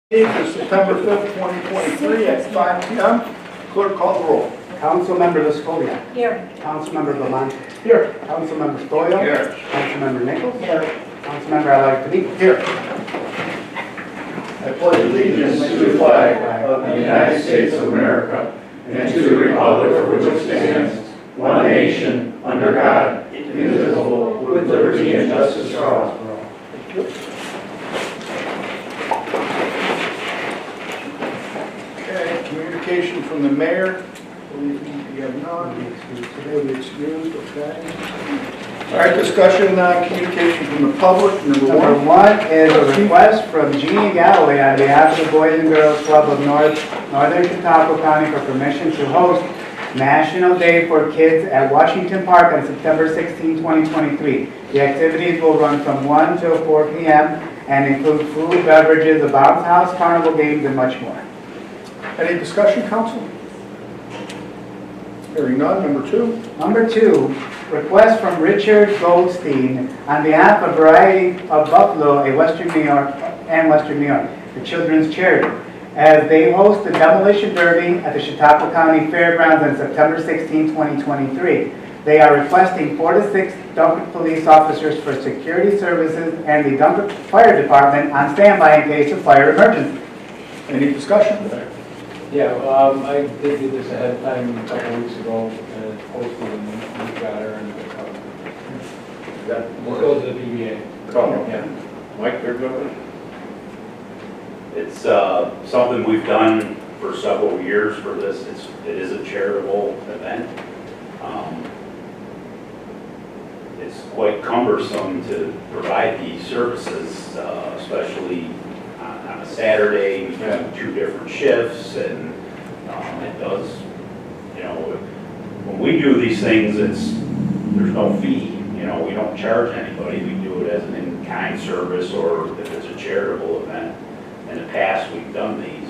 For September 5th, 2023 at 5 p.m. Clerk, call the roll. Councilmember Leskovia. Here. Councilmember Lamont. Here. Councilmember Stoyl. Here. Councilmember Nichols. Here. Councilmember Alain. Here. I pledge allegiance to the flag of the United States of America and to the republic for which it stands, one nation, under God, indivisible, with liberty and justice for all. Okay, communication from the mayor. We have none. Today we excused, okay. All right, discussion, communication from the public. Number one is a request from Jeannie Galloway on behalf of the Boys and Girls Club of Northern Chautauqua County for permission to host National Day for Kids at Washington Park on September 16, 2023. The activities will run from 1 till 4 p.m. and include food, beverages, a bounce house, carnival games, and much more. Any discussion, council? Hearing none. Number two. Number two, request from Richard Goldstein on behalf of Variety of Buffalo, Western New York, the Children's Charity, as they host the Demolition Derby at the Chautauqua County Fairgrounds on September 16, 2023. They are requesting 4 to 6 Dunkirk police officers for security services and the Dunkirk Fire Department on standby in case of fire emergency. Any discussion? Yeah, I did do this ahead of time a couple weeks ago, and posted in the newsletter, and That we'll go to the BBA. Yeah. Mike, they're good. It's something we've done for several years for this. It is a charitable event. It's quite cumbersome to provide these services, especially on a Saturday. We do 2 different shifts, and it does, you know, when we do these things, there's no fee. You know, we don't charge anybody. We do it as an in-kind service, or if it's a charitable event. In the past, we've done these. It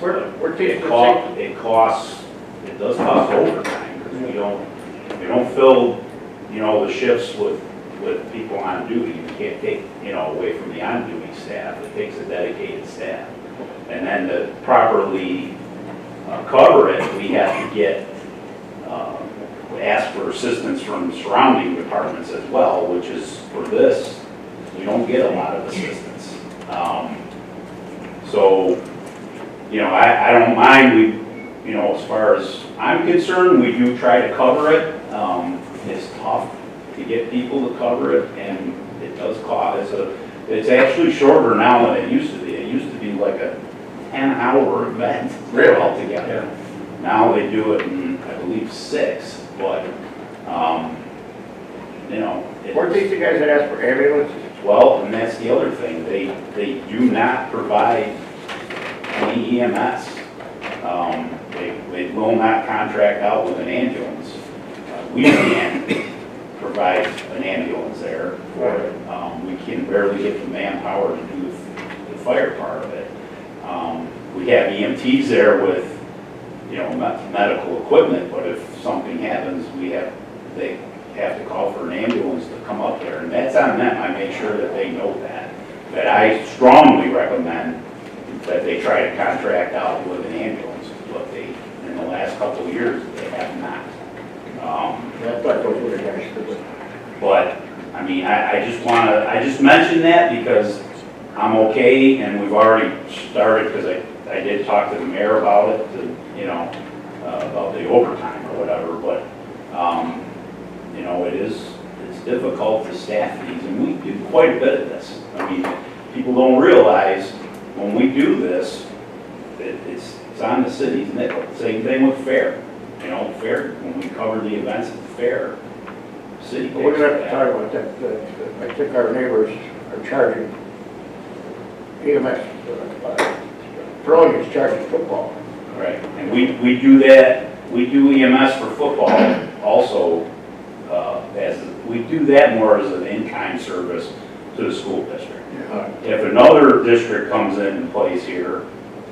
does cost overtime, because we don't fill, you know, the shifts with people on duty. You can't take, you know, away from the on-duty staff. It takes a dedicated staff. And then to properly cover it, we have to get, ask for assistance from surrounding departments as well, which is, for this, we don't get a lot of assistance. So, you know, I don't mind, you know, as far as I'm concerned, we do try to cover it. It's tough to get people to cover it, and it does cost. It's actually shorter now than it used to be. It used to be like a 10-hour event altogether. Yeah. Now they do it in, I believe, 6, but, you know. Weren't these the guys that asked for ambulances? Well, and that's the other thing. They do not provide any EMS. They will not contract out with an ambulance. We can't provide an ambulance there for it. We can barely get the manpower to do the fire part of it. We have EMTs there with, you know, medical equipment, but if something happens, they have to call for an ambulance to come up there, and that's on them. I make sure that they know that. But I strongly recommend that they try to contract out with an ambulance, but in the last couple of years, they have not. I thought those were the guys that would. But, I mean, I just mentioned that because I'm okay, and we've already started, because I did talk to the mayor about it, you know, about the overtime or whatever, but, you know, it's difficult to staff these, and we do quite a bit of this. I mean, people don't realize when we do this, it's on the city's nickel. Same thing with fair. You know, fair, when we cover the events at the fair, city. We're going to have to talk about that. I think our neighbors are charging EMS. Throwing is charging football. Right, and we do that. We do EMS for football also. We do that more as an in-kind service to the school district. If another district comes in and plays here,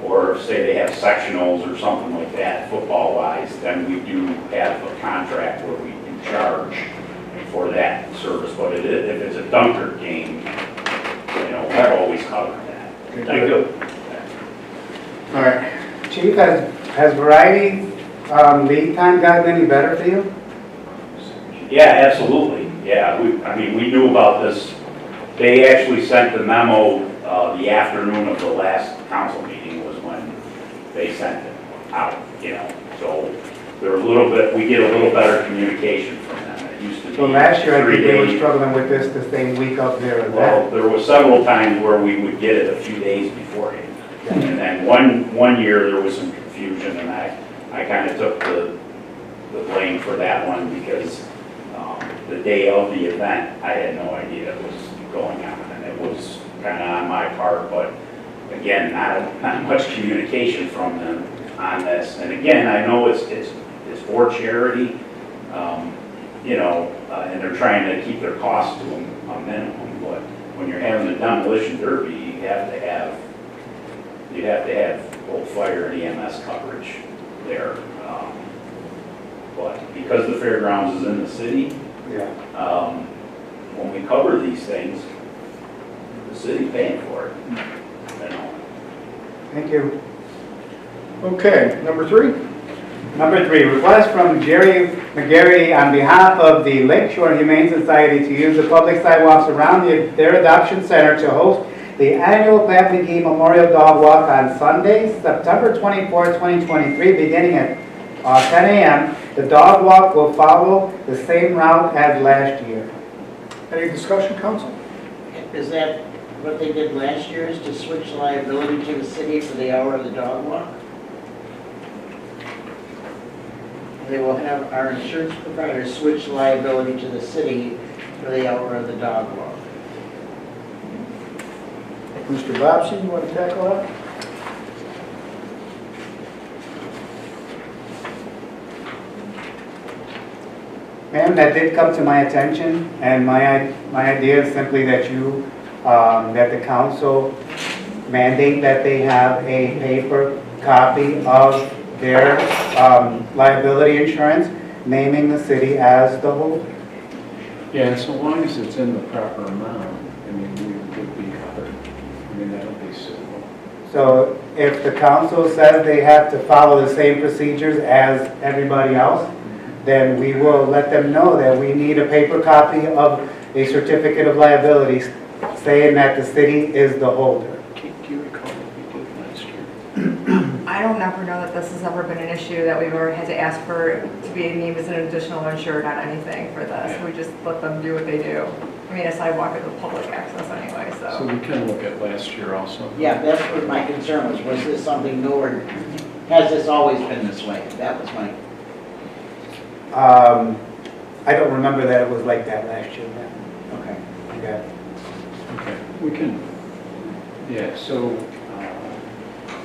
or say they have sectionals or something like that, football-wise, then we do have a contract where we can charge for that service. But if it's a Dunkirk game, you know, we've always covered that. Thank you. Chief, has Variety lead time gotten any better for you? Yeah, absolutely. Yeah, I mean, we knew about this. They actually sent the memo the afternoon of the last council meeting was when they sent it out, you know. So they're a little bit, we get a little better communication from them. It used to be So last year, I 3 think they were days. struggling with this the same week up there as Well, that. there was several times where we would get it a few days beforehand. And then one year there was some confusion, and I kind of took the blame for that one because the day of the event, I had no idea it was going on, and it was kind of on my part, but again, not much communication from them on this. And again, I know it's for charity, you know, and they're trying to keep their costs to a minimum, but when you're having a demolition derby, you have to have both fire and EMS coverage there. But because the fairgrounds is in the city, Yeah. when we cover these things, the city paying for it, you know. Thank you. Okay, number 3? Number 3, request from Jerry McGarry on behalf of the Lakeshore Humane Society to use the public sidewalks around their adoption center to host the annual Pat McGee Memorial Dog Walk on Sunday, September 24, 2023, beginning at 10 a.m. The dog walk will follow the same route as last year. Any discussion, council? Is that what they did last year, is to switch liability to the city for the hour of the dog walk? They will have our insurance provider switch liability to the city for the hour of the dog walk. Mr. Bobbsey, you want to tackle that? Ma'am, that did come to my attention, and my idea is simply that you, that the council mandate that they have a paper copy of their liability insurance, naming the city as the holder. Yeah, and so long as it's in the proper amount, I mean, we would be covered. I mean, that'll be suitable. So if the council says they have to follow the same procedures as everybody else, then we will let them know that we need a paper copy of a certificate of liability saying that the city is the holder. Do you recall what we did last year? I don't ever know that this has ever been an issue that we've ever had to ask for to be named as an additional insured on anything for this. We just let them do what they do. I mean, a sidewalk is a public access anyway, So so. we can look at last year also. Yeah, that's what my concern was this something new, or has this always been this way? That was my, I don't remember that it was like that last year. okay. Okay. Okay, we can, yeah, so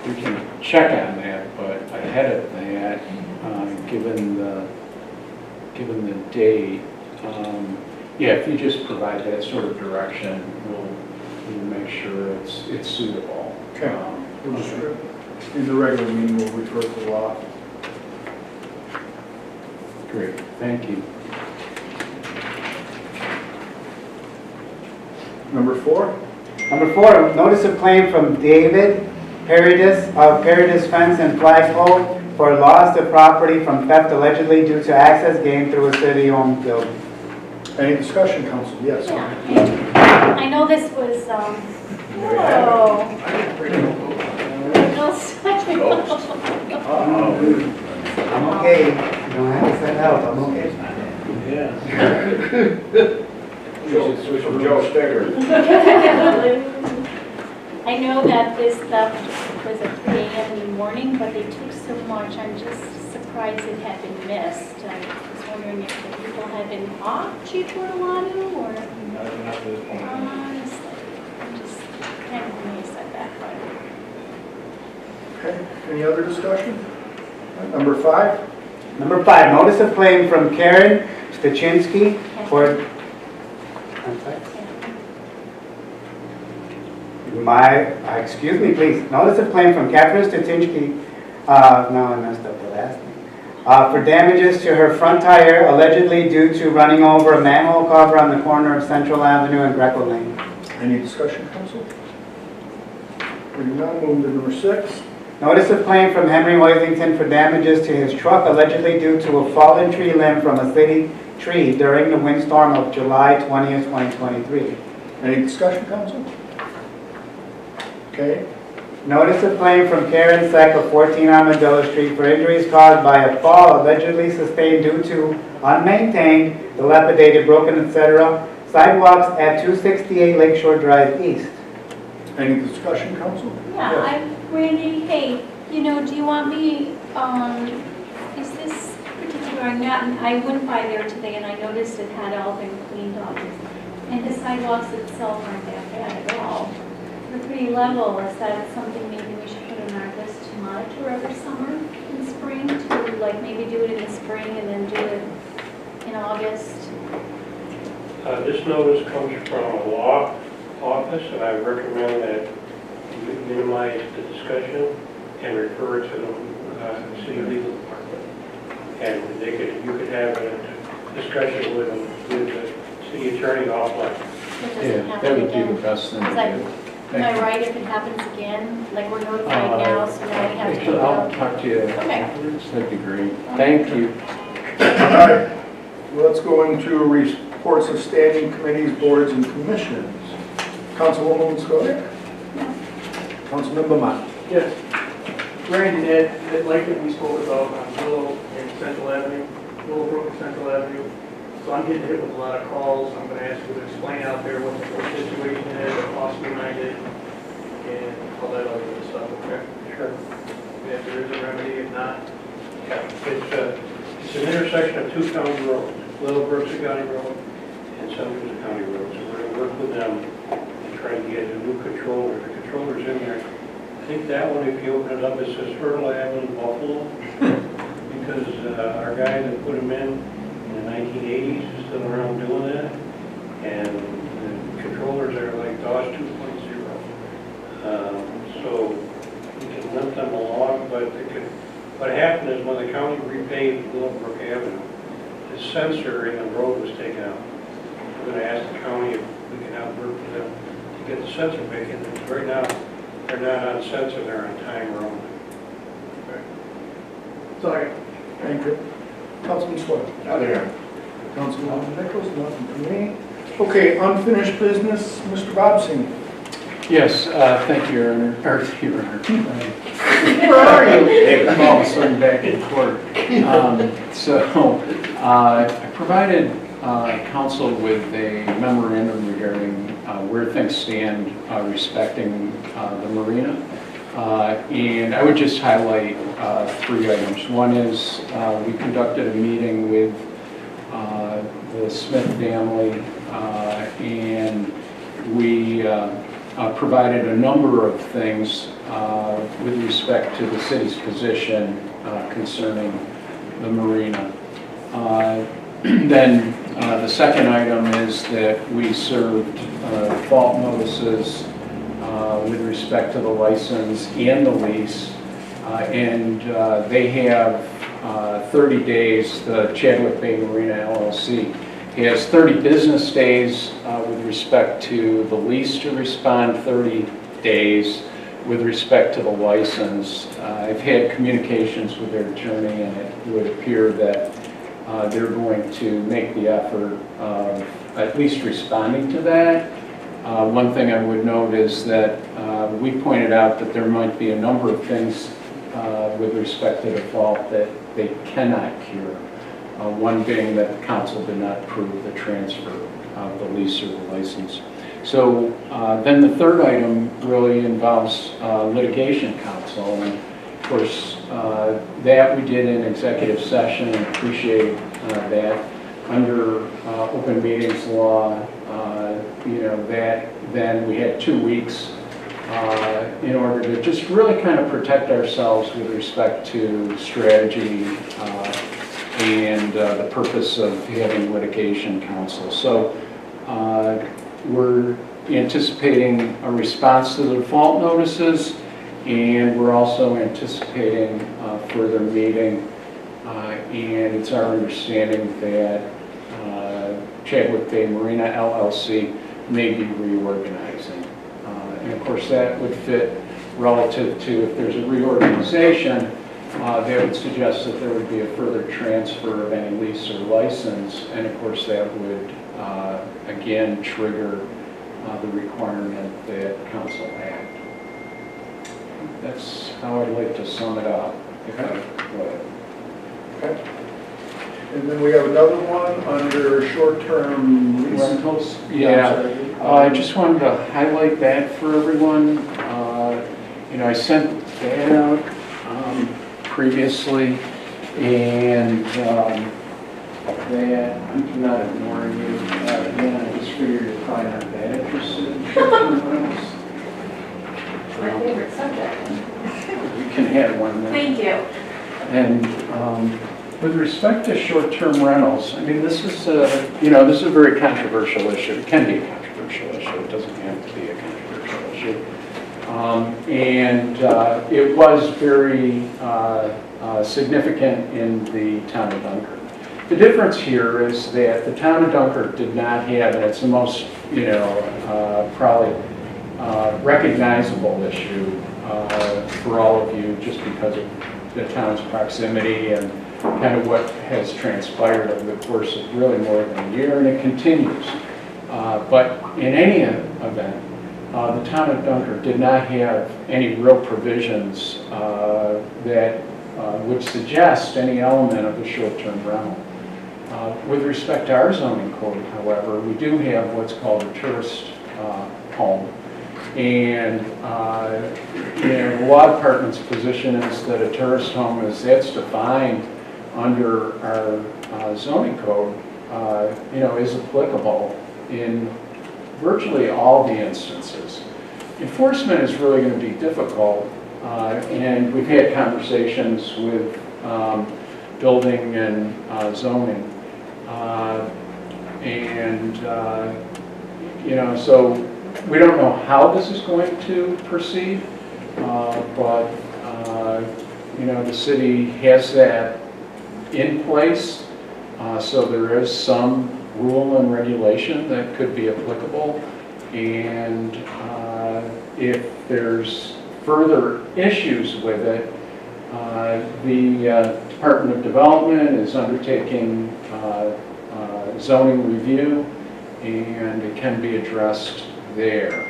we can check on that, but ahead of that, given the date, yeah, if you just provide that sort of direction, we'll make sure it's suitable. Okay. We'll just, in the regular meeting, we'll refer to the law. Great, thank you. Number 4? Number 4, notice of claim from David Paradis of Paradis Fence and Flagpole for loss of property from theft allegedly due to access gained through a city-owned building. Any discussion, council? Yes. Yeah. I know this was, whoa. I'm okay. You don't have to send help. I'm okay. Yeah. Switch from Joe Steger. I know that this theft was at 3 a.m. in the morning, but they took so much, I'm just surprised it had been missed. I was wondering if the people had been caught, Chief Ortolano, or? Honestly, I'm just kind of amazed at that part. Okay, any other discussion? Number 5? Number 5, notice of claim from Karen Stachinsky for... I'm sorry? Excuse me, please. Notice of claim from Catherine Statinsky, no, I messed up the last name, for damages to her front tire allegedly due to running over a manhole cover on the corner of Central Avenue and Greco Lane. Any discussion, council? Hearing none, moving to number 6. Notice of claim from Henry Worthington for damages to his truck allegedly due to a fallen tree limb from a city tree during the windstorm of July 20th, 2023. Any discussion, council? Okay, Notice of claim from Karen Seck of 14 Armadillo Street for injuries caused by a fall allegedly sustained due to unmaintained, dilapidated, broken, etc. sidewalks at 268 Lakeshore Drive East. any discussion, council? Yeah, I'm Randy. Hey, do you want me, is this particular, I went by there today and I noticed it had all been cleaned up. And the sidewalks itself aren't that bad at all. They're pretty level. Is that something maybe we should put on our list to monitor every summer and spring? To like maybe do it in the spring and then do it in August? This notice comes from a law office, and I recommend that you minimize the discussion and refer it to the city legal department. And you could have a discussion with the city attorney offline. Yeah, that would be the best thing to do. Am I right if it happens again? Like we're notified now, so now we have to go I'll out? talk to you Okay. afterwards. That'd be great. Thank you. All right, let's go into reports of standing committees, boards, and commissions. Councilwoman Skolnick? Councilmember Mott? Yes. Randy, that lake that we spoke about on Willow and Central Avenue, Willowbrook and Central Avenue. So I'm getting hit with a lot of calls. I'm going to ask you to explain out there what the situation is, the cost behind it, and all that other good stuff, okay? Sure. If there is a remedy, if not, Yeah, it's an intersection of two county roads. Willowbrook's a county road and Central's a county road. So we're going to work with them and try to get a new controller. The controller's in there. I think that one, if you open it up, it says Fertile Avenue Buffalo because our guy that put them in the 1980s is still around doing that. And the controllers are like DOS 2.0. So we can limp them along, but what happened is when the county repaved Willowbrook Avenue, the sensor in the road was taken out. We're going to ask the county if we can help work with them to get the sensor back in. Because right now, they're not on sensor, they're on timer only. sorry. Thank you. Councilman Swett? Out there. Councilwoman Nichols, nothing from me. Okay, unfinished business, Mr. Bobson. Yes, thank you, Your Honor. Or, Your Honor. Where are you? I'm all of a sudden back in court. I provided council with a memorandum regarding where things stand respecting the marina. And I would just highlight three items. One is we conducted a meeting with the Smith family and we provided a number of things with respect to the city's position concerning the marina. Then the second item is that we served fault notices with respect to the license and the lease. And they have 30 days, the Chadwick Bay Marina LLC has 30 business days with respect to the lease to respond, 30 days with respect to the license. I've had communications with their attorney and it would appear that they're going to make the effort of at least responding to that. One thing I would note is that we pointed out that there might be a number of things with respect to default that they cannot cure. One being that the council did not approve the transfer of the lease or the license. So then the third item really involves litigation counsel. And of course, that we did in executive session and appreciate that. Under open meetings law, that then we had 2 weeks in order to just really kind of protect ourselves with respect to strategy and the purpose of having litigation counsel. So we're anticipating a response to the default notices, and we're also anticipating a further meeting. And it's our understanding that Chadwick Bay Marina LLC may be reorganizing. And of course that would fit relative to if there's a reorganization, they would suggest that there would be a further transfer of any lease or license, and of course that would again trigger the requirement that council act. That's how I'd like to sum it up, if I could. Okay. And then we have another one under short-term lease. Rentals? Yeah. I just wanted to highlight that for everyone. You know, I sent that out previously, and that, I'm not ignoring you. Again, I just figured you're probably not that interested in short-term rentals. My favorite subject. You can have one then. Thank you. And with respect to short-term rentals, I mean, this is a, you know, this is a very controversial issue. It can be a controversial issue. It doesn't have to be a controversial issue. It was very significant in the town of Dunkirk. The difference here is that the town of Dunkirk did not have, and it's the most, you know, probably recognizable issue for all of you, just because of the town's proximity and kind of what has transpired over the course of really more than a year, and it continues. But in any event, the town of Dunkirk did not have any real provisions that would suggest any element of a short-term rental. With respect to our zoning code, however, we do have what's called a tourist home. And you know, the law department's position is that a tourist home that's defined under our zoning code, you know, is applicable in virtually all the instances. Enforcement is really going to be difficult, and we've had conversations with building and zoning, you know, so we don't know how this is going to proceed, but you know, the city has that in place, so there is some rule and regulation that could be applicable, and if there's further issues with it, the Department of Development is undertaking zoning review, and it can be addressed there.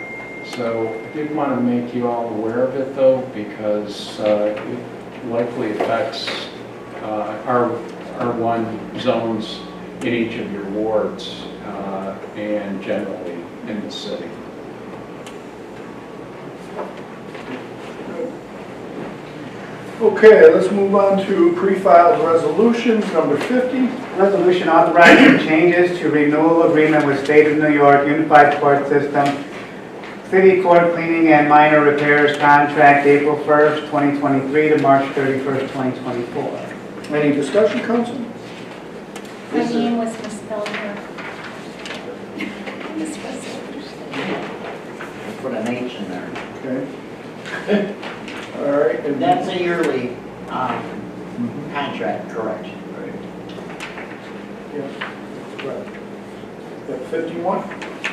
So I did want to make you all aware of it, though, because it likely affects R1 zones in each of your wards and generally in the city. Okay, let's move on to pre-filed resolutions, number 50. Resolution authorizing changes to renewal agreement with State of New York Unified Court System, City Court Cleaning and Minor Repairs Contract, April 1st, 2023 to March 31st, 2024. Any discussion, council? My name was misspelled here. This was- Put an H in there. Okay. All right. And That's a yearly contract, correct? Yes, correct. That 51?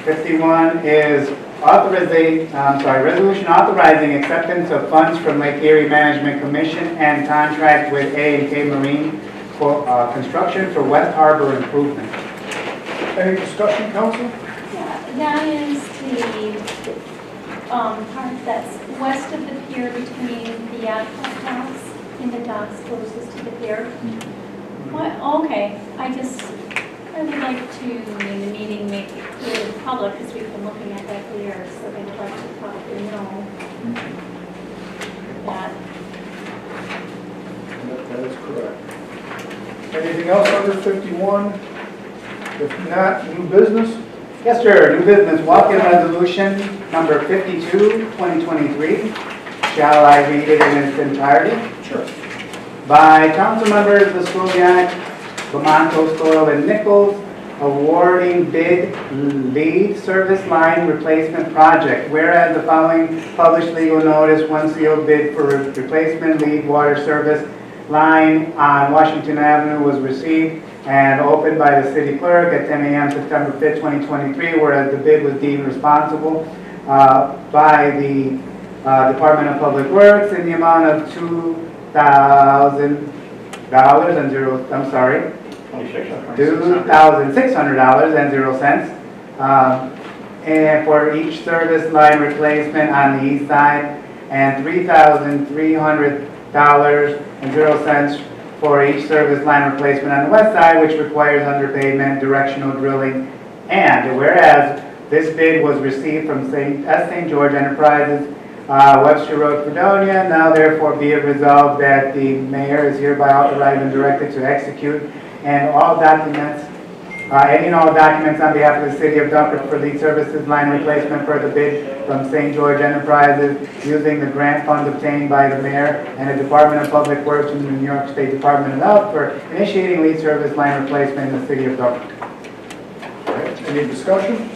51 is resolution authorizing acceptance of funds from Lake Erie Management Commission and contract with A&K Marine for construction for West Harbor improvement. Any discussion, council? Yeah, that is the part that's west of the pier between the yacht docks and the docks closest to the pier. What, okay, I would like to, in the meeting, make it clear to the public, because we've been looking at that for years, so they would like to probably know that. That is correct. Anything else under 51? If not, new business? Yes, sir. New business walk-in resolution number 52, 2023. Shall I read it in its entirety? Sure. By council members Vescoviak, Bamonto, Stoyl, and Nichols, awarding bid lead service line replacement project. Whereas the following published legal notice, one sealed bid for replacement lead water service line on Washington Avenue was received and opened by the city clerk at 10 a.m. September 5th, 2023, whereas the bid was deemed responsible by the Department of Public Works in the amount of $2,000 and zero, I'm sorry, $2,600 and 0 cents. And for each service line replacement on the east side, and $3,300 and 0 cents for each service line replacement on the west side, which requires underpavement, directional drilling. And whereas this bid was received from St. George Enterprises, Webster Road, Fredonia, now therefore be it resolved that the mayor is hereby authorized and directed to execute and all documents, any and all documents on behalf of the city of Dunkirk for lead services line replacement for the bid from St. George Enterprises using the grant funds obtained by the mayor and the Department of Public Works and the New York State Department of Health for initiating lead service line replacement in the city of Dunkirk. Any discussion?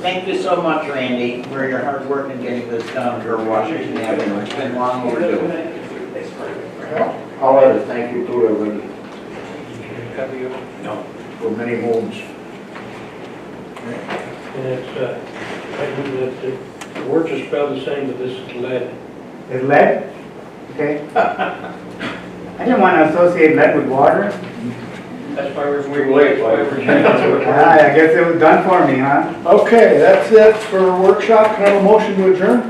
Thank you so much, Randy, for your hard work in getting this done for Washington Avenue. It's been long overdue. I'll add a thank you to everybody. No. For many homes. And it's, I think that the words are spelled the same, but this is lead. Is lead? Okay. I didn't want to associate lead with water. That's why we're waiting. I guess it was done for me, huh? Okay, that's it for workshop. Can I have a motion to adjourn?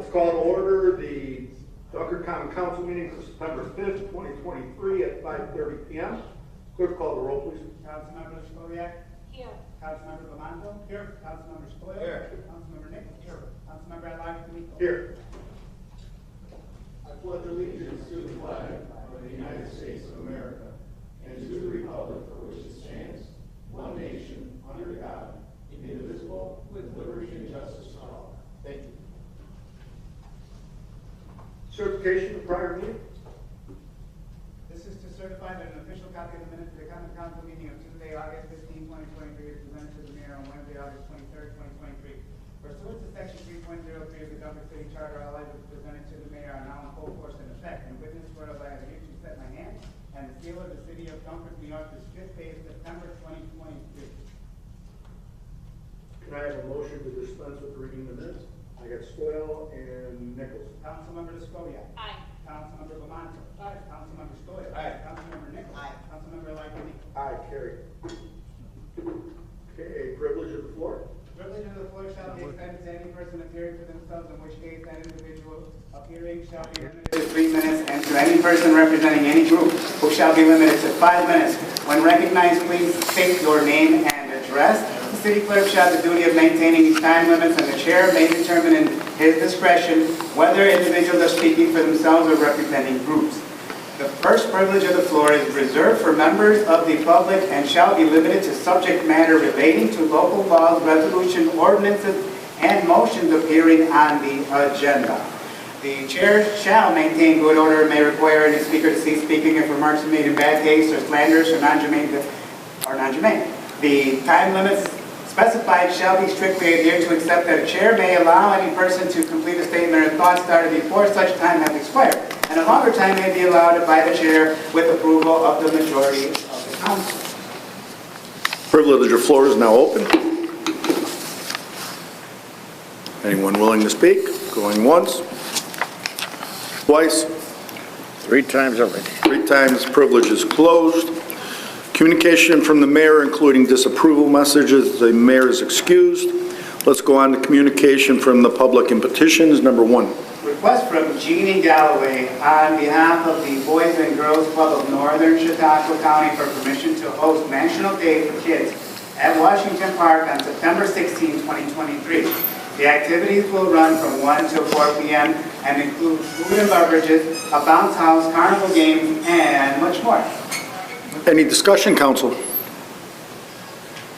Let's call to order the Dunkirk Common Council meeting for September 5th, 2023 at 5:30 p.m. Clerk, call the roll, please. Councilmember Stoyak. Here. Councilmember Lamonto. Here. Councilmember Stoyl. Here. Councilmember Nichols. Here. Councilmember At-Large. Here. I pledge allegiance to the flag of the United States of America and to the republic for which it stands, one nation, under God, indivisible, with liberty and justice for all. Thank you. Certification of prior meeting. This is to certify that an official copy of the minutes of the Common Council meeting of Tuesday, August 15, 2023 is presented to the mayor on Wednesday, August 23rd, 2023. Pursuant to section 3.03 of the Dunkirk City Charter, all items presented to the mayor are now in full force and effect. And witness whereof I have hereby set my hand and the seal of the city of Dunkirk, New York, this 5th day of September 2023. Can I have a motion to dispense with reading the minutes? I got Stoyl and Nichols. Councilmember Stoyak. Aye. Councilmember Lamonto. Aye. Councilmember Stoyl. Aye. Councilmember Nichols. Aye. Councilmember At-Large. Aye, carried. Okay, privilege of the floor. Privilege of the floor shall be extended to any person appearing for themselves, in which case that individual appearing shall be limited to 3 minutes, and to any person representing any group who shall be limited to 5 minutes. When recognized, please state your name and address. The city clerk shall have the duty of maintaining these time limits, and the chair may determine in his discretion whether individuals are speaking for themselves or representing groups. The first privilege of the floor is reserved for members of the public and shall be limited to subject matter relating to local laws, resolution, ordinances, and motions appearing on the agenda. The chair shall maintain good order and may require any speaker to cease speaking if remarks are made in bad taste or slanderous or non-germane. The time limits specified shall be strictly adhered to, except that a chair may allow any person to complete a statement or thought started before such time has expired, and a longer time may be allowed by the chair with approval of the majority of the council. Privilege of the floor is now open. Anyone willing to speak? Going once? Twice? 3 times already. 3 times. Privilege is closed. Communication from the mayor, including disapproval messages. The mayor is excused. Let's go on to communication from the public and petitions. Number 1. Request from Jeannie Galloway on behalf of the Boys and Girls Club of Northern Chautauqua County for permission to host National Day for Kids at Washington Park on September 16, 2023. The activities will run from 1 to 4 p.m. and include food and beverages, a bounce house, carnival games, and much more. Any discussion, council?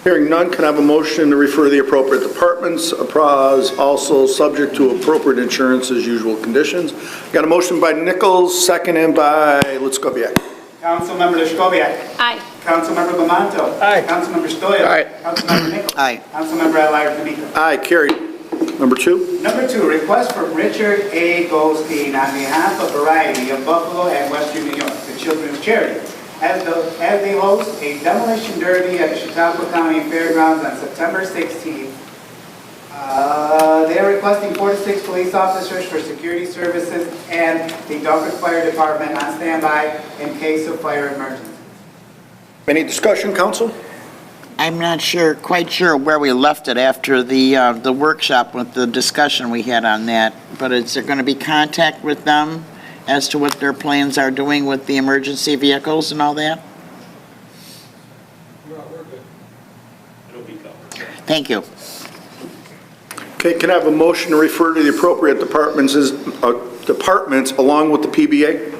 Hearing none, can I have a motion to refer the appropriate departments, also subject to appropriate insurance as usual conditions? Got a motion by Nichols, seconded by Litskoviak. Councilmember Leshkoviak. Aye. Councilmember Lamonto. Aye. Councilmember Stoyl. Aye. Councilmember Nichols. Aye. Councilmember At-Large. Aye, carried. Number 2. Number 2, request from Richard A. Goldstein on behalf of Variety of Buffalo and Western New York, the children's charity, as they host a demolition derby at the Chautauqua County Fairgrounds on September 16th. They are requesting 4 to 6 police officers for security services and the Dunkirk Fire Department on standby in case of fire emergency. Any discussion, council? I'm not quite sure where we left it after the workshop with the discussion we had on that, but is there going to be contact with them as to what their plans are doing with the emergency vehicles and all that? No, we're good. It'll be covered. Thank you. Okay, can I have a motion to refer to the appropriate departments along with the PBA?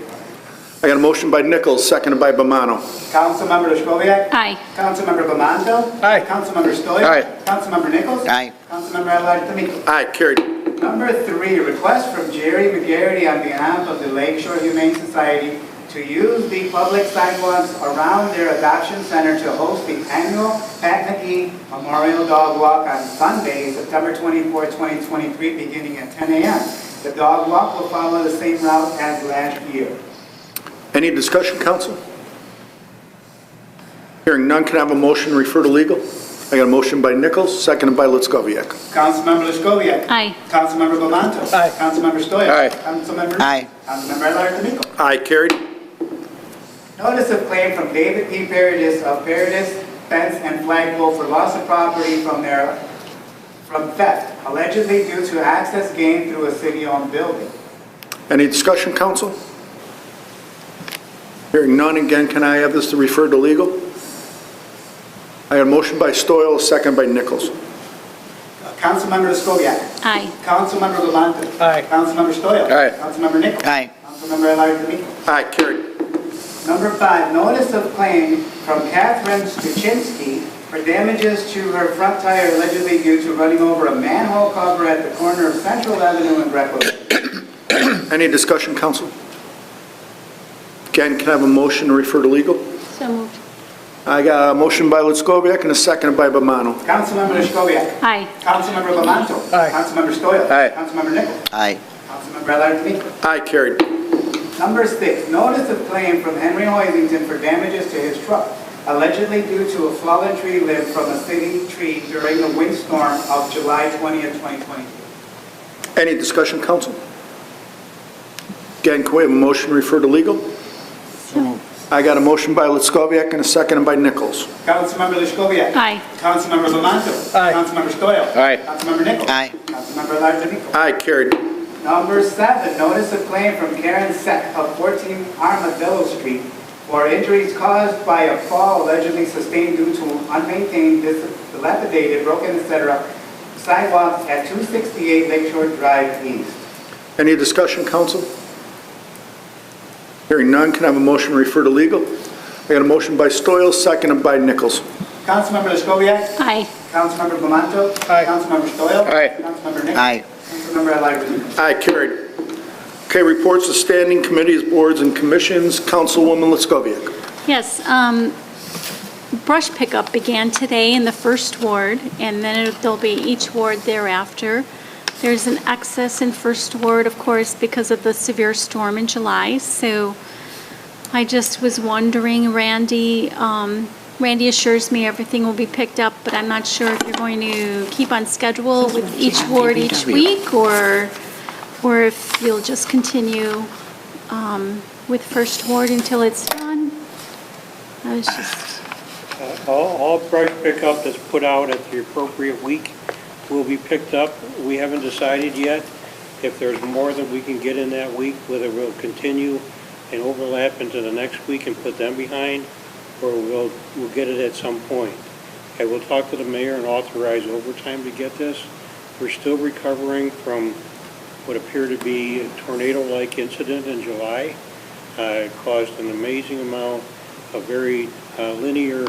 I got a motion by Nichols, seconded by Bomano. Councilmember Leshkoviak. Aye. Councilmember Lamonto. Aye. Councilmember Stoyl. Aye. Councilmember Nichols. Aye. Councilmember At-Large. Aye, carried. Number 3, request from Jerry McGarity on behalf of the Lakeshore Humane Society to use the public sidewalks around their adoption center to host the annual Pat McGee Memorial Dog Walk on Sunday, September 24, 2023, beginning at 10 a.m. The dog walk will follow the same route as last year. Any discussion, council? Hearing none, can I have a motion to refer to legal? I got a motion by Nichols, seconded by Litskoviak. Councilmember Leshkoviak. Aye. Councilmember Lamonto. Aye. Councilmember Stoyl. Aye. Councilmember. Aye. Councilmember At-Large. Aye, carried. Notice of claim from David P. Paradis of Paradis Fence and Flagpole for loss of property from their from theft, allegedly due to access gained through a city-owned building. Any discussion, council? Hearing none, again, can I have this to refer to legal? I have a motion by Stoyl, a second by Nichols. Councilmember Skoviak. Aye. Councilmember Lamanto. Aye. Councilmember Stoyl. Aye. Councilmember Nichols. Aye. Councilmember At-Large D'Amico. Aye, carried. Number 5, notice of claim from Catherine Stuczynski for damages to her front tire allegedly due to running over a manhole cover at the corner of Central Avenue and Greco. Any discussion, council? Again, can I have a motion to refer to legal? So moved. I got a motion by Luskoviak and a second by Bomano. Councilmember Skoviak. Aye. Councilmember Lamanto. Aye. Councilmember Stoyl. Aye. Councilmember Nichols. Aye. Councilmember At-Large D'Amico. Aye, carried. Number 6, notice of claim from Henry Hoisington for damages to his truck, allegedly due to a fallen tree limb from a city tree during the windstorm of July 20th, 2022. Any discussion, council? Again, can we have a motion to refer to legal? So moved. I got a motion by Luskoviak and a second by Nichols. Councilmember Skoviak. Aye. Councilmember Lamanto. Aye. Councilmember Stoyl. Aye. Councilmember Nichols. Aye. Councilmember At-Large D'Amico. Aye, carried. Number 7, notice of claim from Karen Sept of 14 Armadillo Street for injuries caused by a fall allegedly sustained due to unmaintained, dilapidated, broken, etc. sidewalks at 268 Lakeshore Drive East. Any discussion, council? Hearing none, can I have a motion to refer to legal? I got a motion by Stoyl, seconded by Nichols. Councilmember Skoviak. Aye. Councilmember Lamanto. Aye. Councilmember Stoyl. Aye. Councilmember Nichols. Aye. Councilmember At-Large D'Amico. Aye, carried. Okay, reports of standing committees, boards, and commissions. Councilwoman Luskoviak. Yes, brush pickup began today in the first ward, and then there'll be each ward thereafter. There's an excess in first ward, of course, because of the severe storm in July, so I just was wondering, Randy assures me everything will be picked up, but I'm not sure if you're going to keep on schedule with each ward each week, or if you'll just continue with first ward until it's done. I was just, All brush pickup that's put out at the appropriate week will be picked up. We haven't decided yet if there's more that we can get in that week, whether we'll continue and overlap into the next week and put them behind, or we'll get it at some point. I will talk to the mayor and authorize overtime to get this. We're still recovering from what appeared to be a tornado-like incident in July. It caused an amazing amount of very linear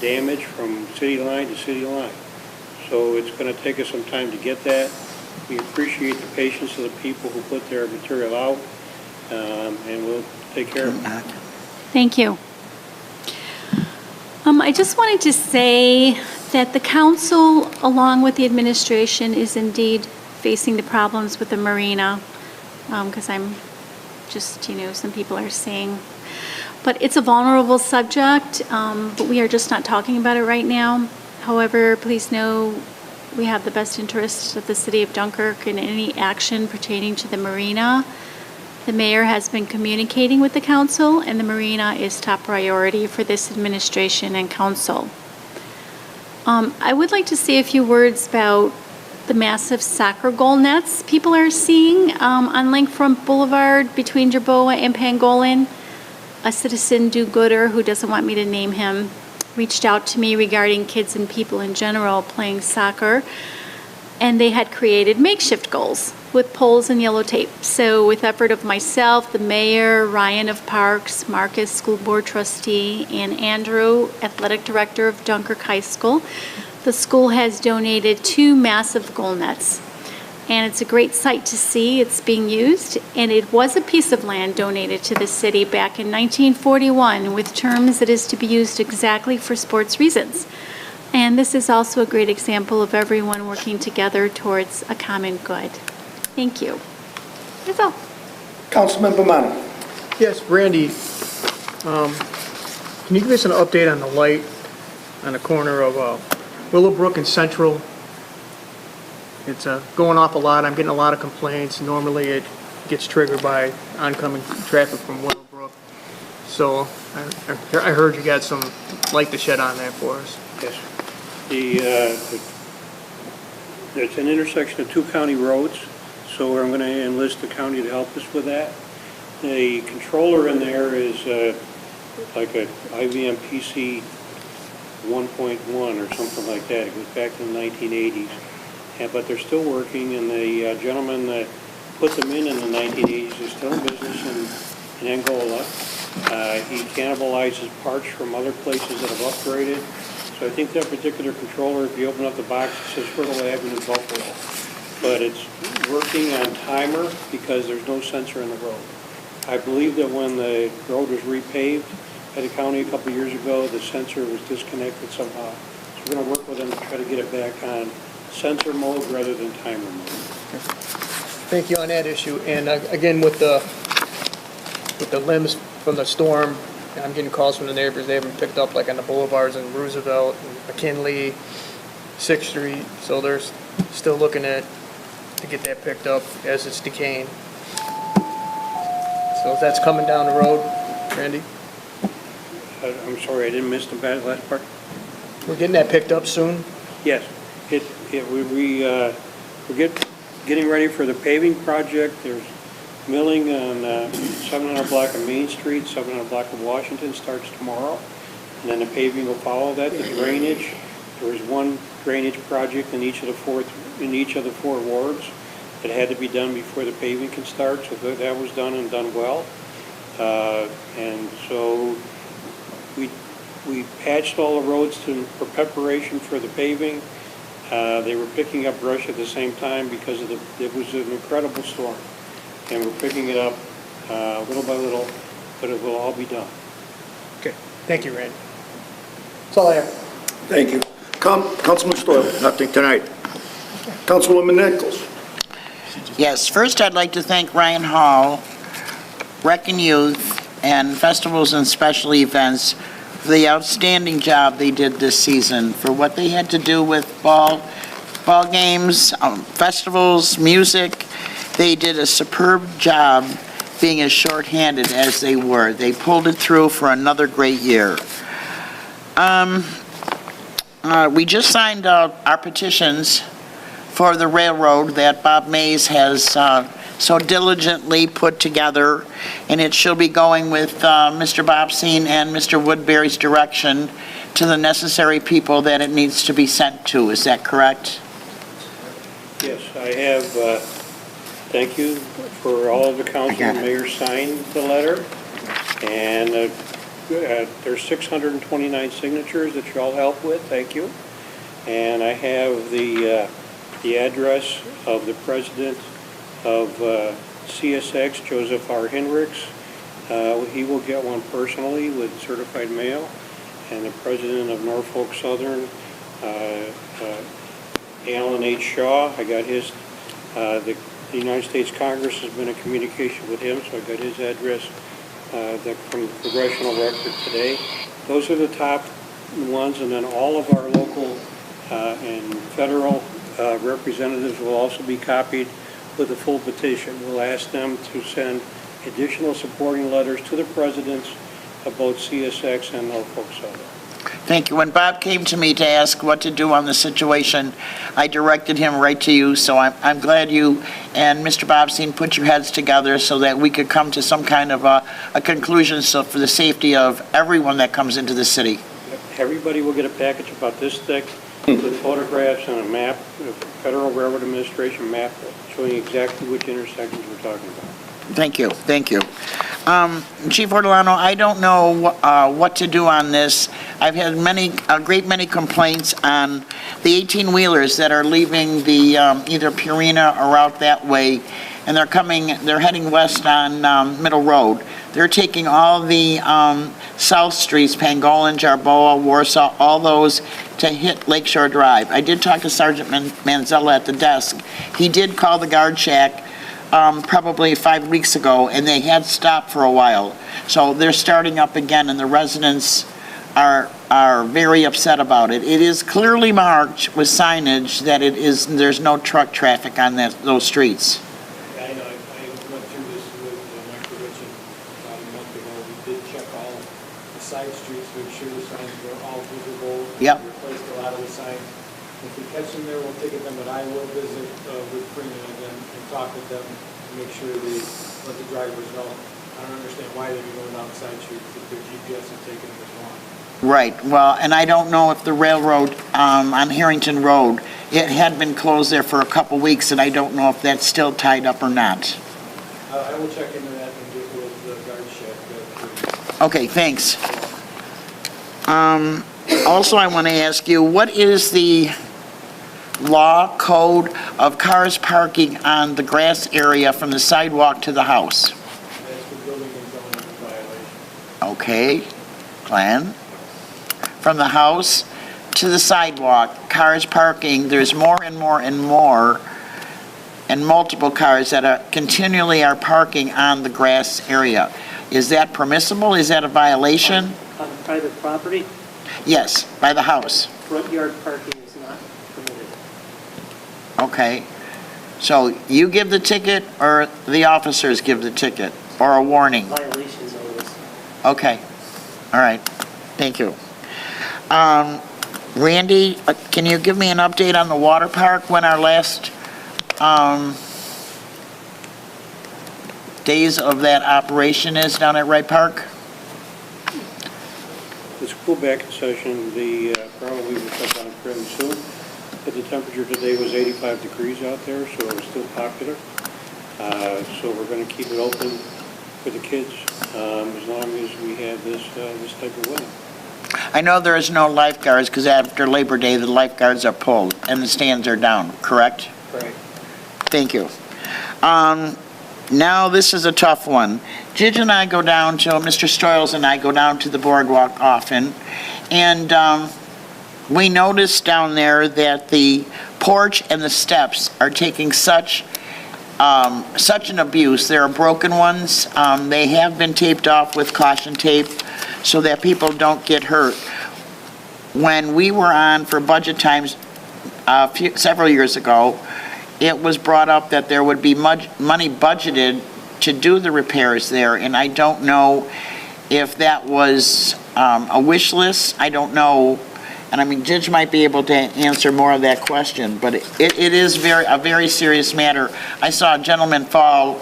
damage from city line to city line. So it's going to take us some time to get that. We appreciate the patience of the people who put their material out, and we'll take care of it. thank you. I just wanted to say that the council, along with the administration, is indeed facing the problems with the marina, because I'm just, some people are saying, but it's a vulnerable subject, but we are just not talking about it right now. However, please know we have the best interests of the city of Dunkirk in any action pertaining to the marina. The mayor has been communicating with the council, and the marina is top priority for this administration and council. I would like to say a few words about the massive soccer goal nets people are seeing on Lakefront Boulevard between Jerboa and Pangolin. A citizen do-gooder, who doesn't want me to name him, reached out to me regarding kids and people in general playing soccer, and they had created makeshift goals with poles and yellow tape. So with effort of myself, the mayor, Ryan of Parks, Marcus, school board trustee, and Andrew, athletic director of Dunkirk High School, the school has donated 2 massive goal nets. And it's a great sight to see it's being used. And it was a piece of land donated to the city back in 1941 with terms that is to be used exactly for sports reasons. And this is also a great example of everyone working together towards a common good. Thank you. That's all. Councilman Bomano. Yes, Randy, can you give us an update on the light on the corner of Willowbrook and Central? It's going off a lot. I'm getting a lot of complaints. Normally it gets triggered by oncoming traffic from Willowbrook. So I heard you got some light to shed on that for us. Yes. The It's an intersection of 2 county roads, so I'm going to enlist the county to help us with that. The controller in there is like a IBM PC 1.1 or something like that. It goes back to the 1980s. But they're still working, and the gentleman that put them in the 1980s is still in business in Angola. He cannibalizes parts from other places that have upgraded. So I think that particular controller, if you open up the box, it says Fertile Avenue Buffalo. But it's working on timer because there's no sensor in the road. I believe that when the road was repaved by the county a couple of years ago, the sensor was disconnected somehow. So we're going to work with them to try to get it back on sensor mode rather than timer mode. Thank you on that issue. And again, with the limbs from the storm, I'm getting calls from the neighbors. They haven't picked up like on the boulevards in Roosevelt, and McKinley, 6th Street. So they're still looking to get that picked up as it's decaying. So if that's coming down the road, Randy? I'm sorry, I didn't miss the last part. We're getting that picked up soon? Yes, we're getting ready for the paving project. There's milling on 700 block of Main Street, 700 block of Washington starts tomorrow, and then the paving will follow that. The drainage, there was one drainage project in each of the four wards that had to be done before the paving can start, so that was done and done well. And so we patched all the roads for preparation for the paving. They were picking up brush at the same time because it was an incredible storm. And we're picking it up little by little, but it will all be done. Okay. Thank you, Randy. That's all I have. Thank you. Councilman Stoyl, nothing tonight. Councilwoman Nichols. Yes, first I'd like to thank Ryan Hall, Rec and Youth, and Festivals and Special Events for the outstanding job they did this season, for what they had to do with ball games, festivals, music. They did a superb job being as short-handed as they were. They pulled it through for another great year. We just signed our petitions for the railroad that Bob Mays has so diligently put together, and it shall be going with Mr. Bobstein and Mr. Woodbury's direction to the necessary people that it needs to be sent to. Is that correct? Yes, I have, thank you for all of the council and mayors signed the letter. And there's 629 signatures that you all help with, thank you. And I have the address of the president of CSX, Joseph R. Hendricks. He will get one personally with certified mail. And the president of Norfolk Southern, Alan H. Shaw, I got his, the United States Congress has been in communication with him, so I got his address from the Congressional Record today. Those are the top ones, and then all of our local and federal representatives will also be copied with a full petition. We'll ask them to send additional supporting letters to the presidents of both CSX and Norfolk Southern. Thank you. When Bob came to me to ask what to do on the situation, I directed him right to you, so I'm glad you and Mr. Bobstein put your heads together so that we could come to some kind of a conclusion for the safety of everyone that comes into the city. Everybody will get a package about this thick with photographs and a map, the Federal Railroad Administration map showing exactly which intersections we're talking about. Thank you. Thank you. Chief Ortolano, I don't know what to do on this. I've had a great many complaints on the 18-wheelers that are leaving the either Purina or out that way, and they're heading west on Middle Road. They're taking all the south streets, Pangolin, Jarboa, Warsaw, all those to hit Lakeshore Drive. I did talk to Sergeant Manzella at the desk. He did call the guard shack probably 5 weeks ago, and they had stopped for a while. So they're starting up again, and the residents are very upset about it. It is clearly marked with signage that there's no truck traffic on those streets. Yeah, I know. I went through this with Mike Richard about a month ago. We did check all the side streets to make sure the signs were all visible. Yep. We replaced a lot of the signs. If we catch them there, we'll ticket them, but I will visit with Freeman and then and talk with them to make sure they let the drivers know. I don't understand why they'd be going down the side streets if their GPS is taking them as wrong. Right, well, and I don't know if the railroad on Harrington Road, it had been closed there for a couple weeks, and I don't know if that's still tied up or not. I will check into that and get with the guard shed. Okay, thanks. Also, I want to ask you, what is the law code of cars parking on the grass area from the sidewalk to the house? That's the building and zoning violation. Okay, Glenn? From the house to the sidewalk, cars parking, there's more and more and more, and multiple cars that are continually are parking on the grass area. Is that permissible? Is that a violation? On private property, Yes, by the house. front yard parking is not permitted. Okay. So you give the ticket or the officers give the ticket or a warning? Violations always. Okay. All right. Thank you. Randy, can you give me an update on the water park when our last days of that operation is down at Wright Park? The school back in session, probably will shut down fairly soon. But the temperature today was 85 degrees out there, so it was still popular. So we're going to keep it open for the kids as long as we have this type of weather. I know there is no lifeguards because after Labor Day, the lifeguards are pulled and the stands are down, correct? Correct. Thank you. Now, this is a tough one. Gidge and I go down to, Mr. Stoyles and I go down to the boardwalk often, and we noticed down there that the porch and the steps are taking such an abuse. There are broken ones. They have been taped off with caution tape so that people don't get hurt. When we were on for budget times several years ago, it was brought up that there would be money budgeted to do the repairs there, and I don't know if that was a wish list. I don't know, and I mean, Judge might be able to answer more of that question, but it is a very serious matter. I saw a gentleman fall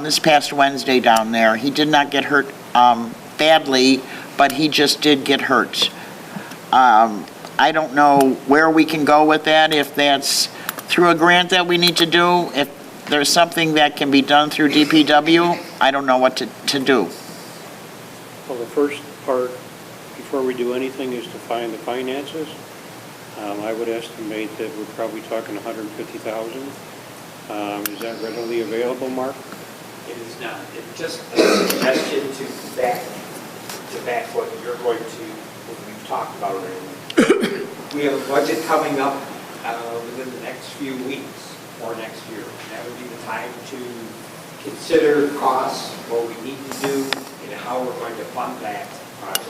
this past Wednesday down there. He did not get hurt badly, but he just did get hurt. I don't know where we can go with that, if that's through a grant that we need to do, if there's something that can be done through DPW, I don't know what to do. Well, the first part, before we do anything, is to find the finances. I would estimate that we're probably talking $150,000. Is that readily available, Mark? It is not. It's just a suggestion to back what you're going to, what we've talked about already. We have a budget coming up within the next few weeks or next year. That would be the time to consider costs, what we need to do, and how we're going to fund that project.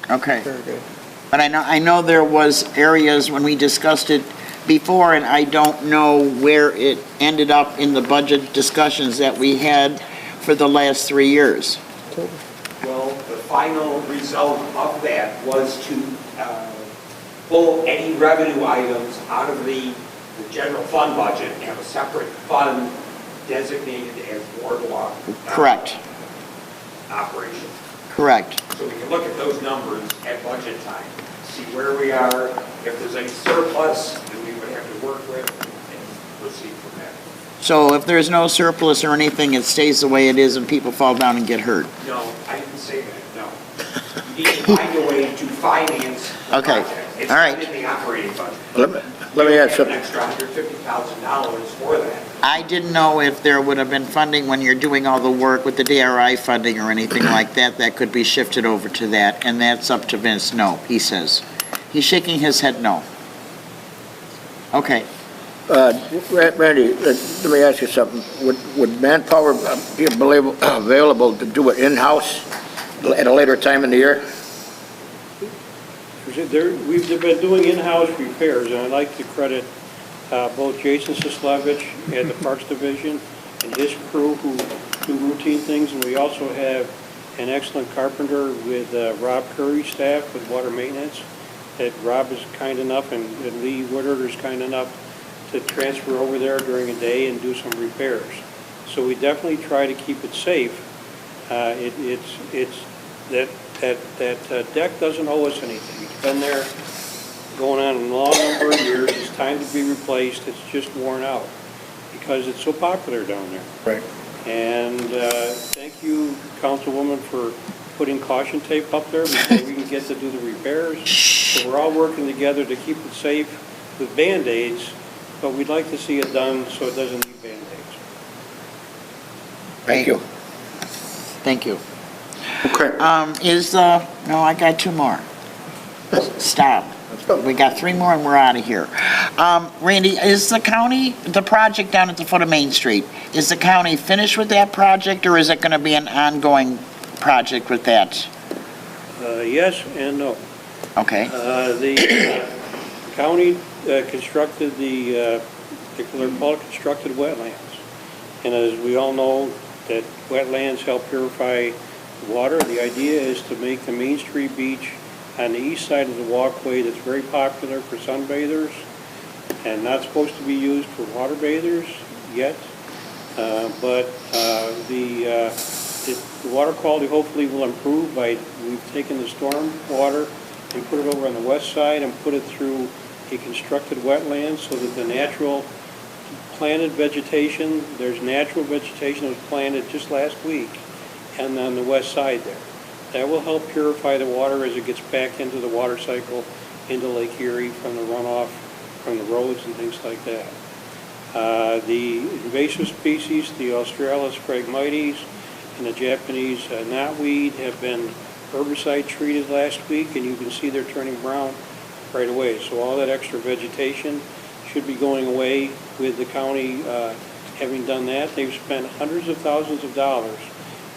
Okay. Very good. But I know there was areas when we discussed it before, and I don't know where it ended up in the budget discussions that we had for the last 3 years. Well, the final result of that was to pull any revenue items out of the general fund budget and have a separate fund designated as boardwalk. Correct. Operation. Correct. So we can look at those numbers at budget time, see where we are. If there's any surplus, then we would have to work with and proceed from there. So if there's no surplus or anything, it stays the way it is and people fall down and get hurt? No, I didn't say that, no. You need to find a way to finance the Okay. project. It's All right. not in the operating budget. Let me add An something. extra $150,000 for that. I didn't know if there would have been funding when you're doing all the work with the DRI funding or anything like that, that could be shifted over to that, and that's up to Vince. No, he says. He's shaking his head no. Okay. Randy, let me ask you something. Would manpower be available to do it in-house at a later time in the year? We've been doing in-house repairs, and I'd like to credit both Jason Sislevich at the Parks Division and his crew who do routine things, and we also have an excellent carpenter with Rob Curry's staff with water maintenance. that Rob is kind enough and Lee Woodard is kind enough to transfer over there during a day and do some repairs. So we definitely try to keep it safe. That deck doesn't owe us anything. It's been there going on a long number of years. It's time to be replaced. It's just worn out because it's so popular down there. Right. And thank you, Councilwoman, for putting caution tape up there before we can get to do the repairs. So we're all working together to keep it safe with Band-Aids, but we'd like to see it done so it doesn't need Band-Aids. Thank you. Thank you. Okay. No, I got two more. Stop. We got three more and we're out of here. Randy, is the county, the project down at the foot of Main Street, is the county finished with that project or is it going to be an ongoing project with that? Yes and no. Okay. The county constructed they call it constructed wetlands. And as we all know, that wetlands help purify water. The idea is to make the Main Street beach on the east side of the walkway that's very popular for sunbathers and not supposed to be used for water bathers yet. But the water quality hopefully will improve by, we've taken the storm water and put it over on the west side and put it through a constructed wetland so that the natural planted vegetation, there's natural vegetation that was planted just last week and on the west side there. That will help purify the water as it gets back into the water cycle into Lake Erie from the runoff from the roads and things like that. The invasive species, the Australis phragmites and the Japanese knotweed have been herbicide treated last week and you can see they're turning brown right away. So all that extra vegetation should be going away with the county having done that. They've spent hundreds of thousands of dollars.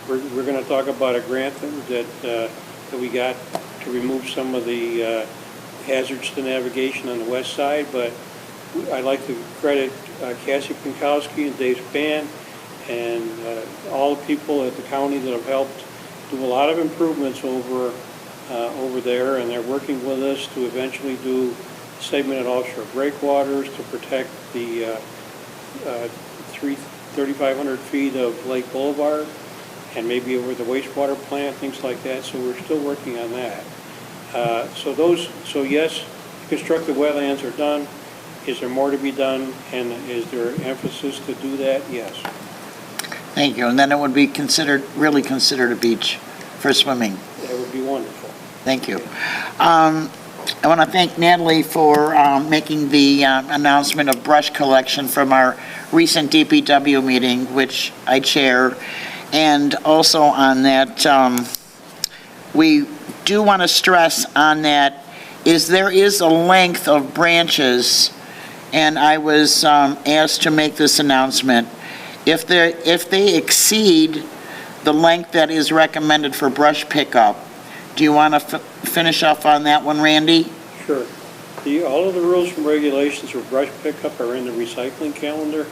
We're going to talk about a grant that we got to remove some of the hazards to navigation on the west side, but I'd like to credit Cassie Pinkowski and Dave Spann and all the people at the county that have helped do a lot of improvements over there, and they're working with us to eventually do segmented offshore breakwaters to protect the 3,500 feet of Lake Boulevard and maybe over the wastewater plant, things like that. So we're still working on that. So yes, constructed wetlands are done. Is there more to be done? And is there emphasis to do that? Yes. Thank you. And then it would be really considered a beach for swimming. That would be wonderful. Thank you. I want to thank Natalie for making the announcement of brush collection from our recent DPW meeting, which I chair. And also on that, we do want to stress on that there is a length of branches, and I was asked to make this announcement. If they exceed the length that is recommended for brush pickup, do you want to finish off on that one, Randy? Sure. All of the rules and regulations for brush pickup are in the recycling calendar.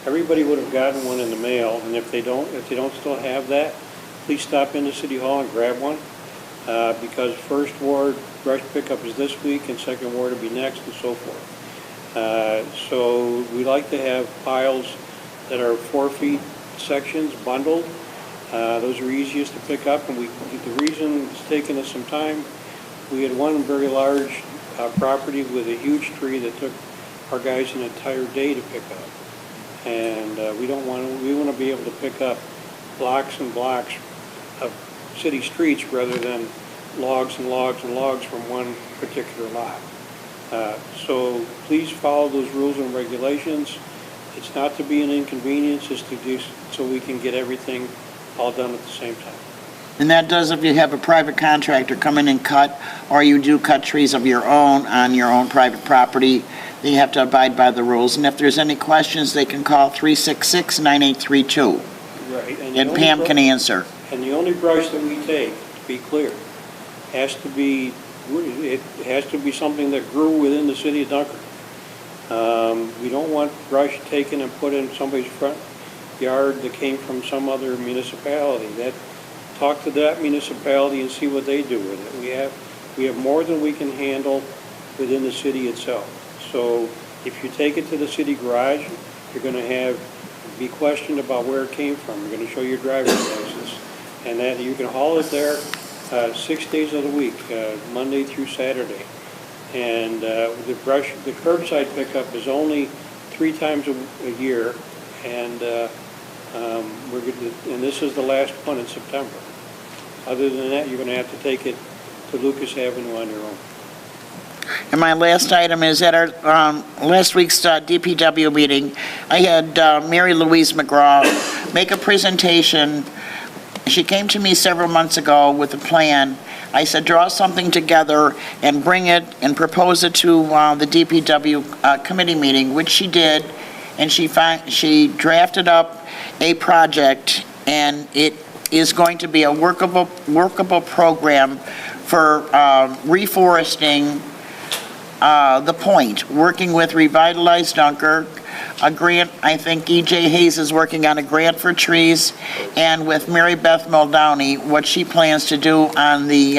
Everybody would have gotten one in the mail, and if they don't still have that, please stop into City Hall and grab one, because First Ward brush pickup is this week and Second Ward will be next and so forth. So we like to have piles that are 4 feet sections bundled. Those are easiest to pick up, and the reason it's taken us some time, we had one very large property with a huge tree that took our guys an entire day to pick up. And we want to be able to pick up blocks and blocks of city streets rather than logs and logs and logs from one particular lot. So please follow those rules and regulations. It's not to be an inconvenience, it's to do so we can get everything all done at the same time. And that does if you have a private contractor come in and cut, or you do cut trees of your own on your own private property. Then you have to abide by the rules. And if there's any questions, they can call 366-9832. Right. And Pam can answer. And the only brush that we take, to be clear, has to be something that grew within the city of Dunkirk. We don't want brush taken and put in somebody's front yard that came from some other municipality. Talk to that municipality and see what they do with it. We have We have more than we can handle within the city itself. So if you take it to the city garage, you're going to be questioned about where it came from. You're going to show your driver's license. And that you can haul it there 6 days of the week, Monday through Saturday. And the curbside pickup is only 3 times a year, and and this is the last one in September. Other than that, you're going to have to take it to Lucas Avenue on your own. And my last item is at our last week's DPW meeting, I had Mary Louise McGraw make a presentation. She came to me several months ago with a plan. I said, draw something together and bring it and propose it to the DPW committee meeting, which she did. And she drafted up a project, and it is going to be a workable program for reforesting the point, working with Revitalize Dunkirk, a grant, I think E.J. Hayes is working on a grant for trees, and with Mary Beth Muldowney, what she plans to do on the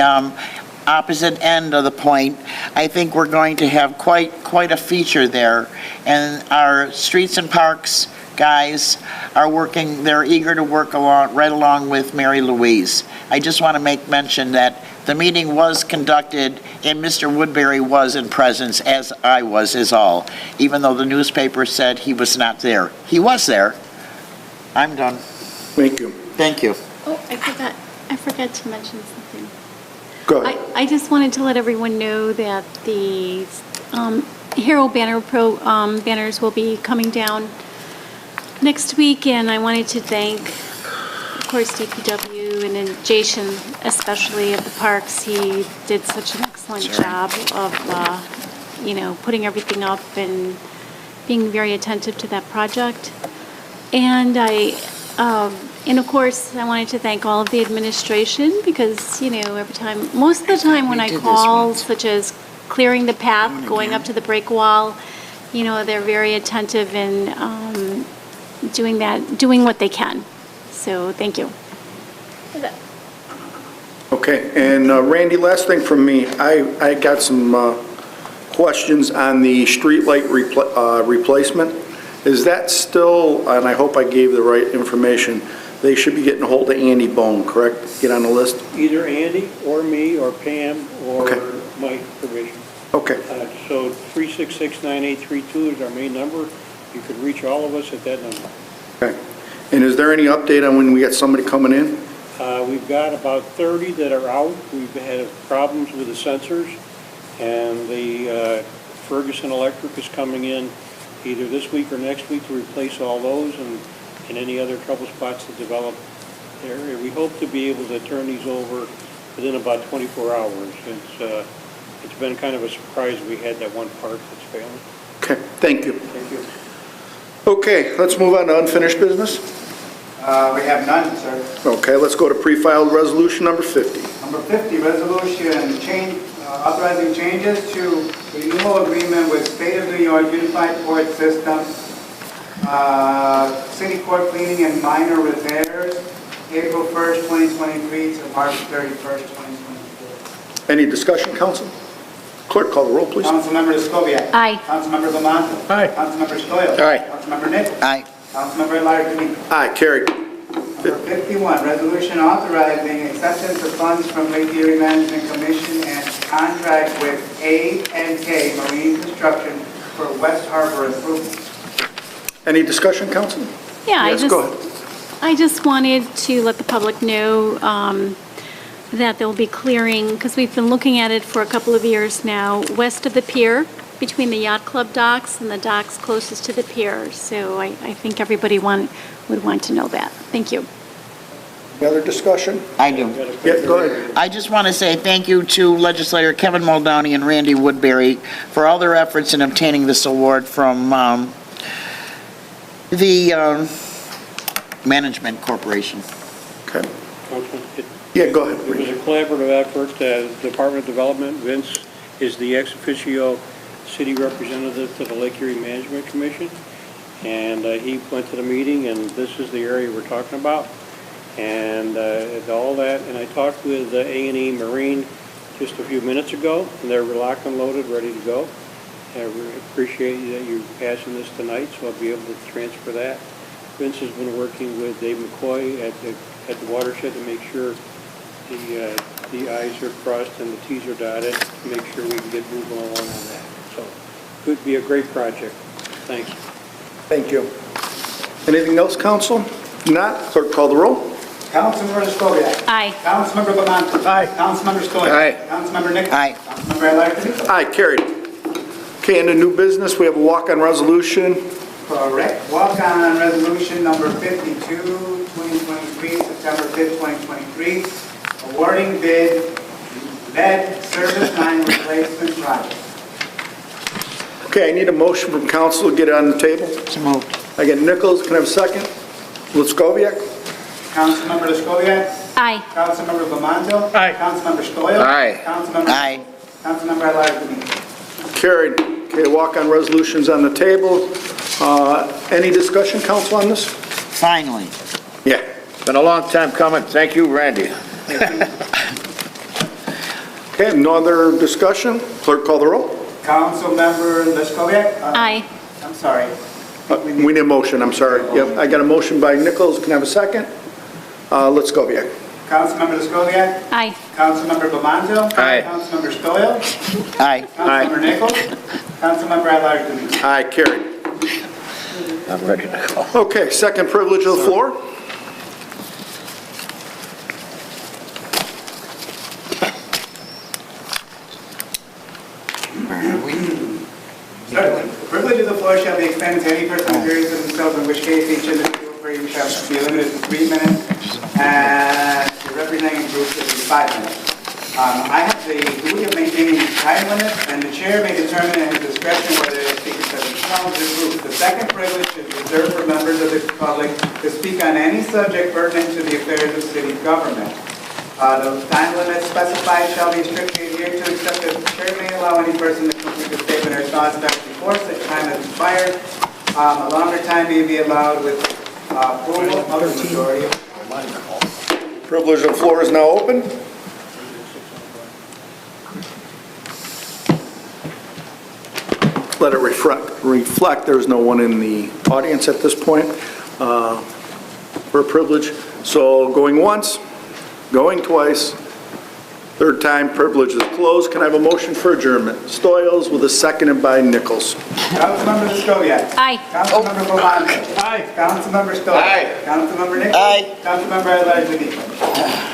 opposite end of the point. I think we're going to have quite a feature there. And our streets and parks guys are working, they're eager to work right along with Mary Louise. I just want to make mention that the meeting was conducted and Mr. Woodbury was in presence, as I was, is all. Even though the newspaper said he was not there. He was there. I'm done. Thank you. Thank you. Oh, I forgot to mention something. Go ahead. I just wanted to let everyone know that the Hero banners will be coming down next week, and I wanted to thank, of course, DPW and then Jason, especially of the parks. He did such an excellent job of, putting everything up and being very attentive to that project. And and of course, I wanted to thank all of the administration because, most of the time when I call, such as clearing the path, going up to the break wall, they're very attentive in doing what they can. So thank you. Okay, and Randy, last thing from me. I got some questions on the streetlight replacement. Is that still, and I hope I gave the right information, they should be getting a hold of Andy Bone, correct? Get on the list? Either Andy or me or Pam or Mike Provision. Okay. So 366-9832 is our main number. You could reach all of us at that number. Okay. And is there any update on when we get somebody coming in? We've got about 30 that are out. We've had problems with the sensors, and the Ferguson Electric is coming in either this week or next week to replace all those and any other trouble spots that develop there. We hope to be able to turn these over within about 24 hours. It's been kind of a surprise we had that one part that's failing. Okay, thank you. Thank you. Okay, let's move on to unfinished business. We have none, sir. Okay, let's go to pre-filed resolution number 50. Number 50, resolution authorizing changes to renewal agreement with State of New York Unified Court System, city court cleaning and minor repairs, April 1st, 2023 to March 31st, 2024. Any discussion, council? Clerk, call the roll, please. Councilmember Escoviak. Aye. Councilmember Lamonte. Aye. Councilmember Stoyl. Aye. Councilmember Nichols. Aye. Councilmember Larkin. Aye, carried. Number 51, resolution authorizing acceptance of funds from Lake Erie Management Commission and contract with A&K Marine Construction for West Harbor improvements. Any discussion, council? Yeah, Yes, go ahead. I just wanted to let the public know that they'll be clearing, because we've been looking at it for a couple of years now, west of the pier, between the yacht club docks and the docks closest to the pier. So I think everybody would want to know that. Thank you. Any other discussion? I do. Yeah, go ahead. I just want to say thank you to legislator Kevin Muldowney and Randy Woodbury for all their efforts in obtaining this award from the Management Corporation. Okay. Councilman, Yeah, go ahead. It was a collaborative effort. Department of Development, Vince is the ex officio city representative to the Lake Erie Management Commission, and he went to the meeting, and this is the area we're talking about, and all that. And I talked with A&E Marine just a few minutes ago, and they're locked and loaded, ready to go. I really appreciate that you're passing this tonight, so I'll be able to transfer that. Vince has been working with Dave McCoy at the watershed to make sure the i's are crossed and the t's are dotted, to make sure we can get moving along on that. So, could be a great project. Thanks. Thank you. Anything else, council? Not, clerk call the roll. Councilmember Stoyan. Aye. Councilmember Bamanto. Aye. Councilmember Stoyan. Aye. Councilmember Nichols. Aye. Councilmember At-Large. Aye, carried. Okay, into new business, we have a walk-on resolution. Correct. Walk-on resolution number 52, 2023, September 5th, 2023. Awarding bid lead service line replacement project. Okay, I need a motion from council to get it on the table. So moved. I get Nichols, can I have a second? Leskoviac? Councilmember Lescoviac. Aye. Councilmember Bamanto. Aye. Councilmember Stoyan. Aye. Councilmember. Aye. Councilmember At-Large. Carried. Okay, walk-on resolutions on the table. Any discussion, council, on this? Finally. Yeah. Been a long time coming. Thank you, Randy. Okay, no other discussion? Clerk call the roll. Councilmember Lescoviac. Aye. I'm sorry. We need a motion, I'm sorry. Yep, I got a motion by Nichols, can I have a second? Leskoviac. Councilmember Lescoviac. Aye. Councilmember Bamanto. Aye. Councilmember Stoyan. Aye. Councilmember Nichols. Councilmember At-Large. Aye, carried. I'm ready to go. Okay, second privilege of the floor. Certainly. The privilege of the floor shall be extended to any person who agrees with themselves, in which case each individual hearing shall be limited to 3 minutes, and the representing group will be 5 minutes. I have the duty of maintaining time limits, and the chair may determine at his discretion whether the speaker shall be challenged or grouped. The second privilege is reserved for members of the public to speak on any subject pertinent to the affairs of city government. The time limits specified shall be strictly adhered to, except that the chair may allow any person to complete a statement or thoughts that before such time has expired. A longer time may be allowed with approval of the majority. Privilege of the floor is now open. Let it reflect there's no one in the audience at this point for a privilege. So going once, going twice, third time, privilege is closed. Can I have a motion for adjournment? Stoyles with a seconded by Nichols. Councilmember Lescoviac. Aye. Councilmember Bamanto. Aye. Councilmember Stoyan. Aye. Councilmember Nichols. Aye. Councilmember At-Large.